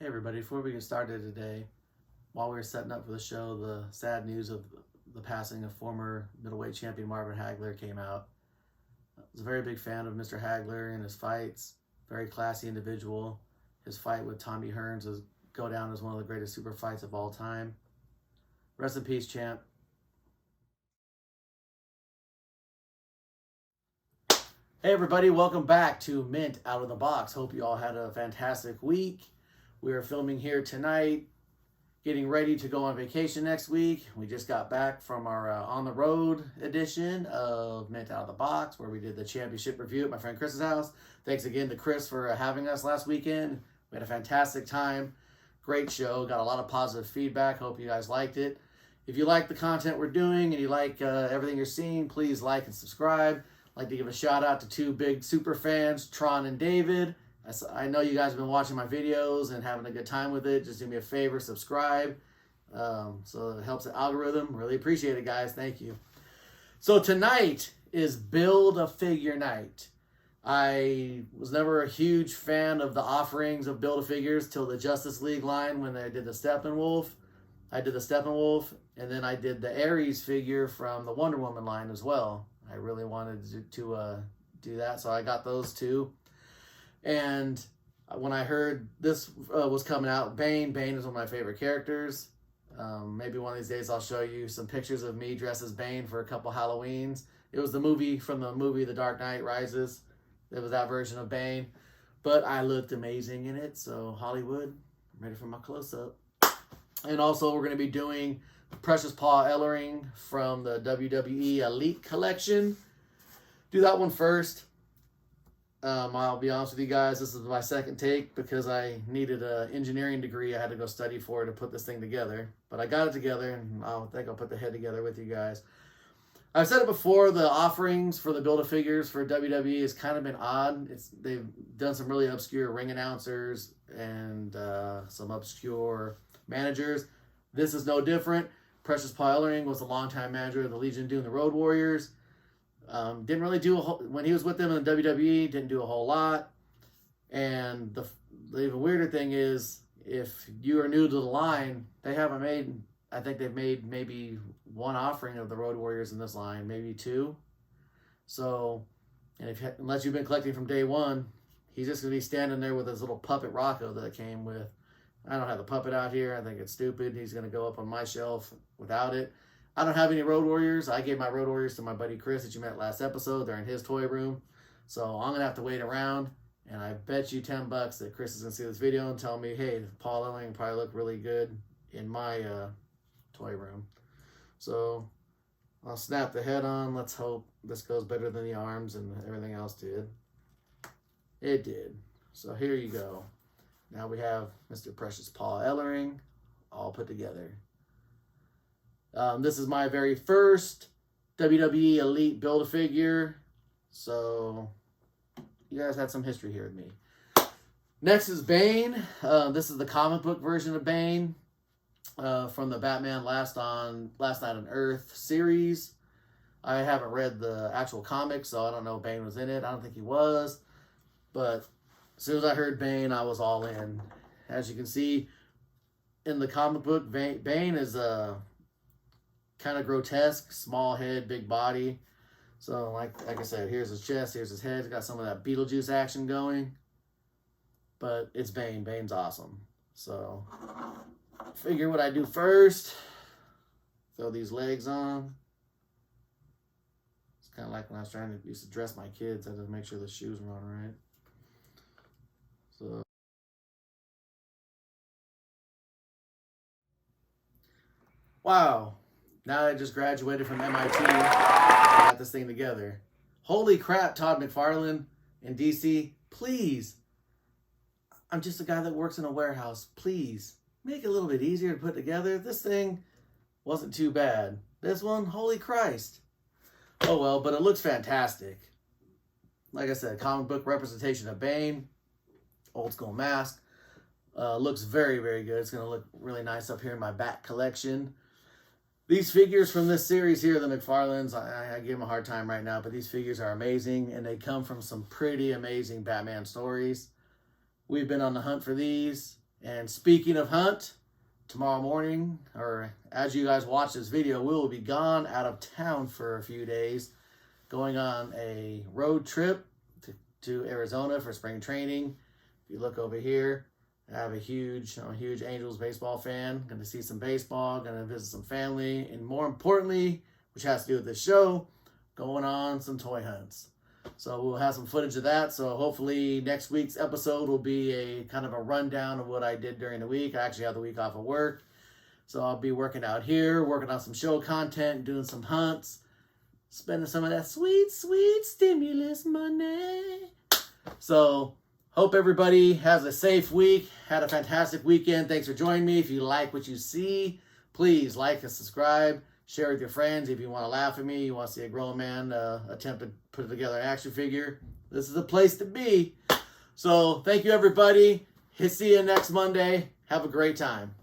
Hey everybody, before we get started today, while we were setting up for the show, the sad news of the passing of former middleweight champion Marvin Hagler came out. I was a very big fan of Mr. Hagler and his fights, very classy individual. His fight with Tommy Hearns will go down as one of the greatest super fights of all time. Rest in peace, champ. Hey everybody, welcome back to Mint Out of the Box. Hope you all had a fantastic week. We are filming here tonight, getting ready to go on vacation next week. We just got back from our on the road edition of Mint Out of the Box, where we did the championship review at my friend Chris's house. Thanks again to Chris for having us last weekend. We had a fantastic time. Great show. Got a lot of positive feedback. Hope you guys liked it. If you like the content we're doing and you like everything you're seeing, please like and subscribe. I'd like to give a shout out to two big super fans, Tron and David. I know you guys have been watching my videos and having a good time with it. Just do me a favor, subscribe. So it helps the algorithm. Really appreciate it, guys. Thank you. So tonight is Build-A-Figure night. I was never a huge fan of the offerings of Build-A-Figures till the Justice League line when they did the Steppenwolf. I did the Steppenwolf, and then I did the Ares figure from the Wonder Woman line as well. I really wanted to do that, so I got those two. And when I heard this was coming out, Bane is one of my favorite characters. Maybe one of these days I'll show you some pictures of me dressed as Bane for a couple Halloweens. It was the movie from the movie The Dark Knight Rises. It was that version of Bane. But I looked amazing in it, so Hollywood, I'm ready for my close-up. And also we're going to be doing Precious Paul Ellering from the WWE Elite Collection. Do that one first. I'll be honest with you guys, this is my second take because I needed an engineering degree. I had to go study for it to put this thing together. But I got it together, and I think I'll put the head together with you guys. I've said it before, the offerings for the Build-A-Figures for WWE has kind of been odd. They've done some really obscure ring announcers and some obscure managers. This is no different. Precious Paul Ellering was a longtime manager of the Legion doing the Road Warriors. Didn't really do when he was with them in the WWE, didn't do a whole lot. And the even weirder thing is, if you are new to the line, they haven't made, I think they've made maybe one offering of the Road Warriors in this line, maybe two. So, and unless you've been collecting from day one, he's just going to be standing there with his little puppet Rocco that came with. I don't have the puppet out here. I think it's stupid. He's going to go up on my shelf without it. I don't have any Road Warriors. I gave my Road Warriors to my buddy Chris that you met last episode. They're in his toy room. So I'm going to have to wait around. And I bet you $10 that Chris is going to see this video and tell me, hey, Paul Ellering probably look really good in my toy room. So I'll snap the head on. Let's hope this goes better than the arms and everything else did. It did. So here you go. Now we have Mr. Precious Paul Ellering all put together. This is my very first WWE Elite Build-A-Figure, so you guys had some history here with me. Next is Bane. This is the comic book version of Bane from the Batman Last Night on Earth series. I haven't read the actual comic, so I don't know if Bane was in it. I don't think he was, but as soon as I heard Bane, I was all in. As you can see in the comic book, Bane is kind of grotesque, small head, big body. So like I said, here's his chest, here's his head. It's got some of that Beetlejuice action going. But it's Bane. Bane's awesome. So figure what I do first. Throw these legs on. It's kind of like when I was used to dress my kids. I had to make sure the shoes were on right. So wow. Now I just graduated from MIT. I got this thing together. Holy crap, Todd McFarlane in DC. Please. I'm just a guy that works in a warehouse. Please. Make it a little bit easier to put together. This thing wasn't too bad. This one, holy Christ. Oh well, but it looks fantastic. Like I said, comic book representation of Bane. Old school mask. Looks very, very good. It's going to look really nice up here in my back collection. These figures from this series here, the McFarlanes, I give them a hard time right now, but these figures are amazing, and they come from some pretty amazing Batman stories. We've been on the hunt for these, And speaking of hunt, tomorrow morning, or as you guys watch this video, we will be gone out of town for a few days, going on a road trip to Arizona for spring training. If you look over here, I have I'm a huge Angels baseball fan. Going to see some baseball, going to visit some family, and more importantly, which has to do with this show, going on some toy hunts. So we'll have some footage of that. So hopefully next week's episode will be a kind of a rundown of what I did during the week. I actually have the week off of work. So I'll be working out here, working on some show content, doing some hunts, spending some of that sweet, sweet stimulus money. So hope everybody has a safe week, had a fantastic weekend. Thanks for joining me. If you like what you see, please like and subscribe. Share with your friends. If you want to laugh at me, you want to see a grown man attempt to put together an action figure, this is the place to be. So thank you, everybody. See you next Monday. Have a great time.